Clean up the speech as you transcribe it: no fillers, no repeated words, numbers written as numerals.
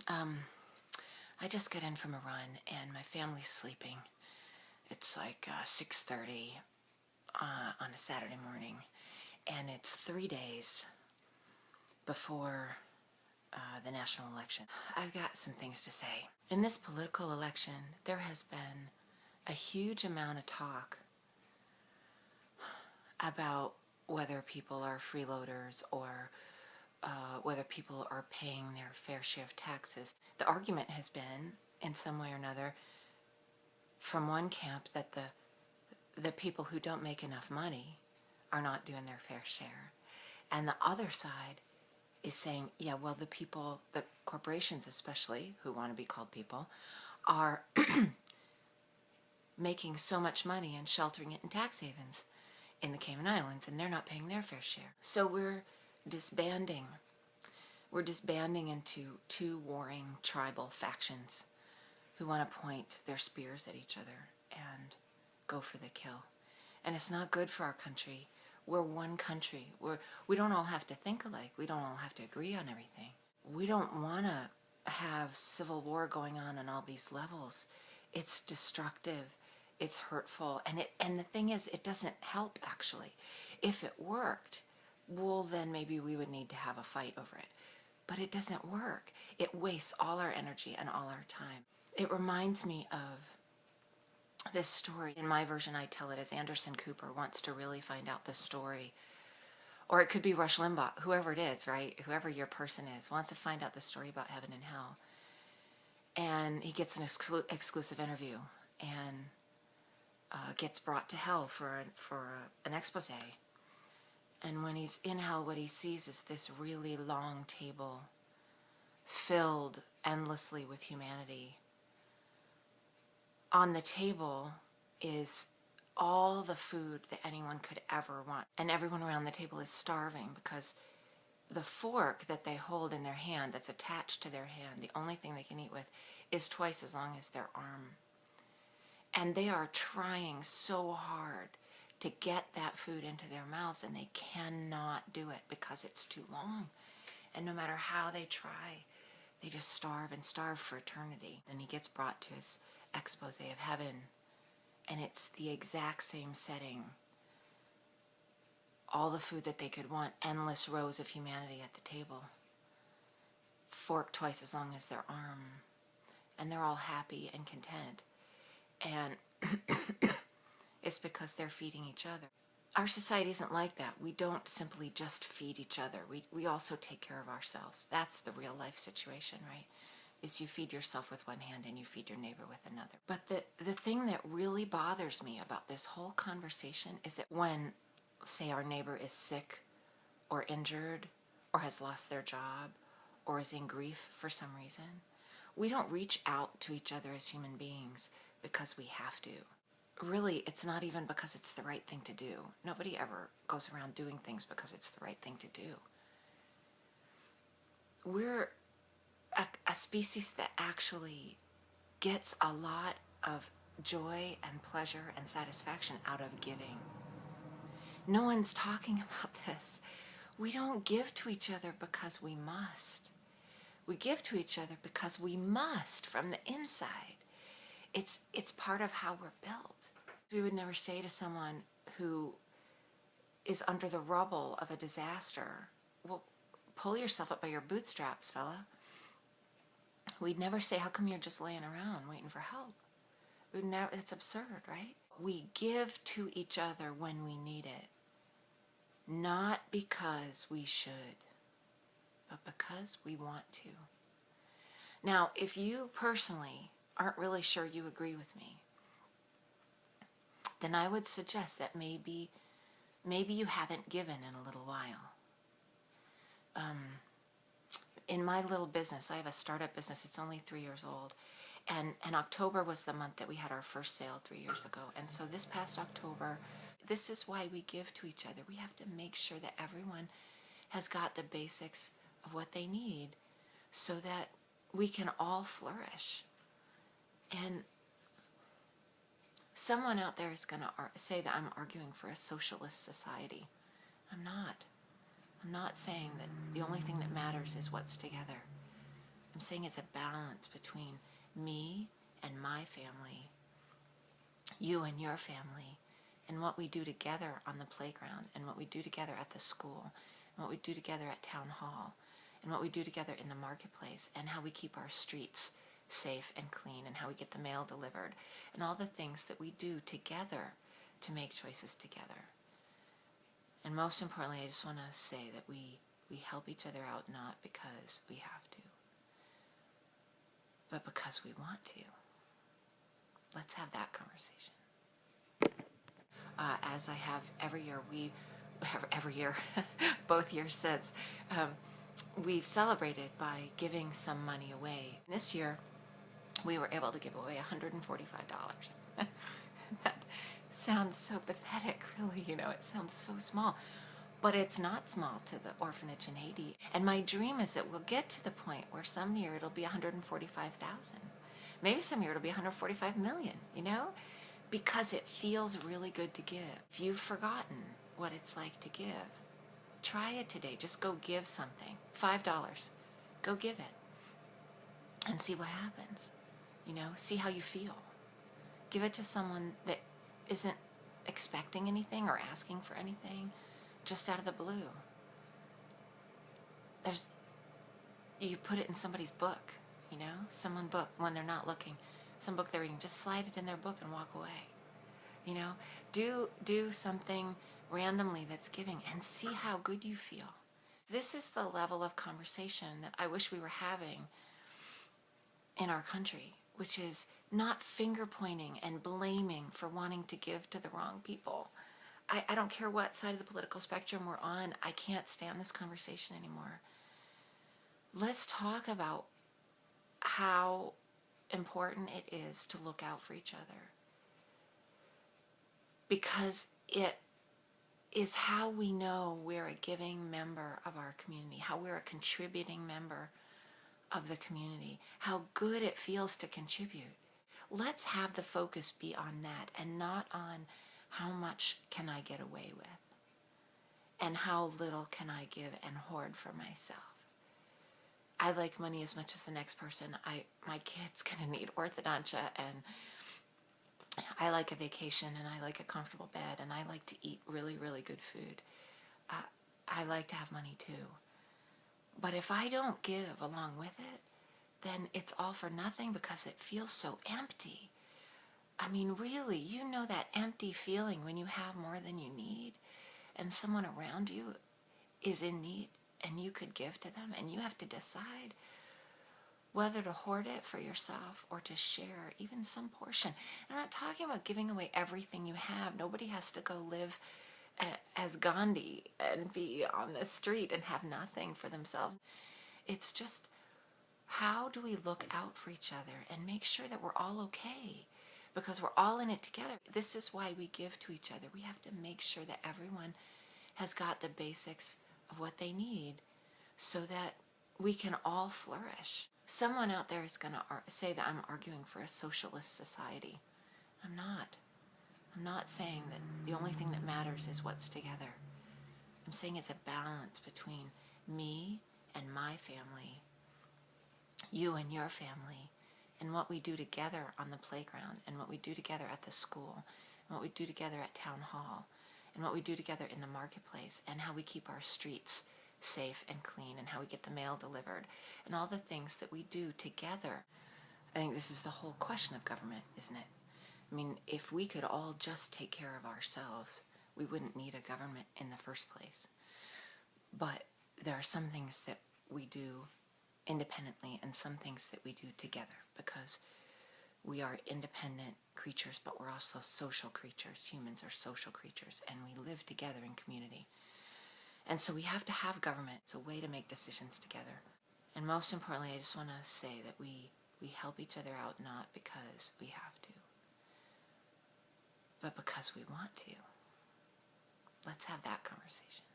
I just got in from a run and my family's sleeping. It's like 6:30 on a Saturday morning, and it's 3 days before the national election. I've got some things to say. In this political election, there has been a huge amount of talk about whether people are freeloaders or whether people are paying their fair share of taxes. The argument has been, in some way or another, from one camp that the people who don't make enough money are not doing their fair share. And the other side is saying, yeah, well, the people, the corporations especially, who want to be called people, are making so much money and sheltering it in tax havens in the Cayman Islands, and they're not paying their fair share. So we're disbanding. We're disbanding into two warring tribal factions who want to point their spears at each other and go for the kill. And it's not good for our country. We're one country. We don't all have to think alike. We don't all have to agree on everything. We don't want to have civil war going on all these levels. It's destructive. It's hurtful. And the thing is, it doesn't help, actually. If it worked, well, then maybe we would need to have a fight over it. But it doesn't work. It wastes all our energy and all our time. It reminds me of this story. In my version, I tell it as Anderson Cooper wants to really find out the story. Or it could be Rush Limbaugh, whoever it is, right? Whoever your person is, wants to find out the story about heaven and hell. And he gets an exclusive interview and gets brought to hell for an expose. And when he's in hell, what he sees is this really long table filled endlessly with humanity. On the table is all the food that anyone could ever want. And everyone around the table is starving because the fork that they hold in their hand, that's attached to their hand, the only thing they can eat with, is twice as long as their arm. And they are trying so hard to get that food into their mouths, and they cannot do it because it's too long. And no matter how they try, they just starve and starve for eternity. And he gets brought to his expose of heaven, and it's the exact same setting. All the food that they could want, endless rows of humanity at the table, fork twice as long as their arm, and they're all happy and content. And it's because they're feeding each other. Our society isn't like that. We don't simply just feed each other. We also take care of ourselves. That's the real life situation, right? Is you feed yourself with one hand and you feed your neighbor with another. But the thing that really bothers me about this whole conversation is that when, say, our neighbor is sick or injured or has lost their job or is in grief for some reason, we don't reach out to each other as human beings because we have to. Really, it's not even because it's the right thing to do. Nobody ever goes around doing things because it's the right thing to do. We're a species that actually gets a lot of joy and pleasure and satisfaction out of giving. No one's talking about this. We don't give to each other because we must. We give to each other because we must from the inside. It's part of how we're built. We would never say to someone who is under the rubble of a disaster, well, pull yourself up by your bootstraps, fella. We'd never say, how come you're just laying around waiting for help? We'd never, it's absurd, right? We give to each other when we need it, not because we should, but because we want to. Now, if you personally aren't really sure you agree with me, then I would suggest that maybe you haven't given in a little while. In my little business, I have a startup business. It's only 3 years old. And October was the month that we had our first sale 3 years ago. And so this past October, this is why we give to each other. We have to make sure that everyone has got the basics of what they need so that we can all flourish. And someone out there is going to say that I'm arguing for a socialist society. I'm not. I'm not saying that the only thing that matters is what's together. I'm saying it's a balance between me and my family, you and your family, and what we do together on the playground, and what we do together at the school, and what we do together at town hall, and what we do together in the marketplace, and how we keep our streets safe and clean, and how we get the mail delivered, and all the things that we do together to make choices together. And most importantly, I just want to say that we help each other out not because we have to, but because we want to. Let's have that conversation. As I have every year, both years since, we've celebrated by giving some money away. This year, we were able to give away $145. That sounds so pathetic, really, it sounds so small. But it's not small to the orphanage in Haiti. And my dream is that we'll get to the point where some year it'll be 145,000. Maybe some year it'll be 145 million, because it feels really good to give. If you've forgotten what it's like to give, try it today. Just go give something. $5. Go give it and see what happens. See how you feel. Give it to someone that isn't expecting anything or asking for anything, just out of the blue. You put it in somebody's book, someone book when they're not looking, some book they're reading, just slide it in their book and walk away. Do something randomly that's giving and see how good you feel. This is the level of conversation that I wish we were having in our country, which is not finger pointing and blaming for wanting to give to the wrong people. I don't care what side of the political spectrum we're on. I can't stand this conversation anymore. Let's talk about how important it is to look out for each other, because it is how we know we're a giving member of our community, how we're a contributing member of the community, how good it feels to contribute. Let's have the focus be on that and not on how much can I get away with and how little can I give and hoard for myself. I like money as much as the next person. My kid's gonna need orthodontia, and I like a vacation, and I like a comfortable bed, and I like to eat really, really good food. I like to have money too. But if I don't give along with it, then it's all for nothing because it feels so empty. I mean, really, that empty feeling when you have more than you need and someone around you is in need and you could give to them, and you have to decide whether to hoard it for yourself or to share even some portion. I'm not talking about giving away everything you have. Nobody has to go live as Gandhi and be on the street and have nothing for themselves. It's just, how do we look out for each other and make sure that we're all okay? Because we're all in it together. This is why we give to each other. We have to make sure that everyone has got the basics of what they need so that we can all flourish. Someone out there is going to say that I'm arguing for a socialist society. I'm not. I'm not saying that the only thing that matters is what's together. I'm saying it's a balance between me and my family, you and your family, and what we do together on the playground, and what we do together at the school, and what we do together at town hall, and what we do together in the marketplace, and how we keep our streets safe and clean, and how we get the mail delivered, and all the things that we do together. I think this is the whole question of government, isn't it? I mean, if we could all just take care of ourselves, we wouldn't need a government in the first place. But there are some things that we do independently and some things that we do together, because we are independent creatures, but we're also social creatures. Humans are social creatures, and we live together in community. And so we have to have government. It's a way to make decisions together. And most importantly, I just want to say that we help each other out not because we have to, but because we want to. Let's have that conversation.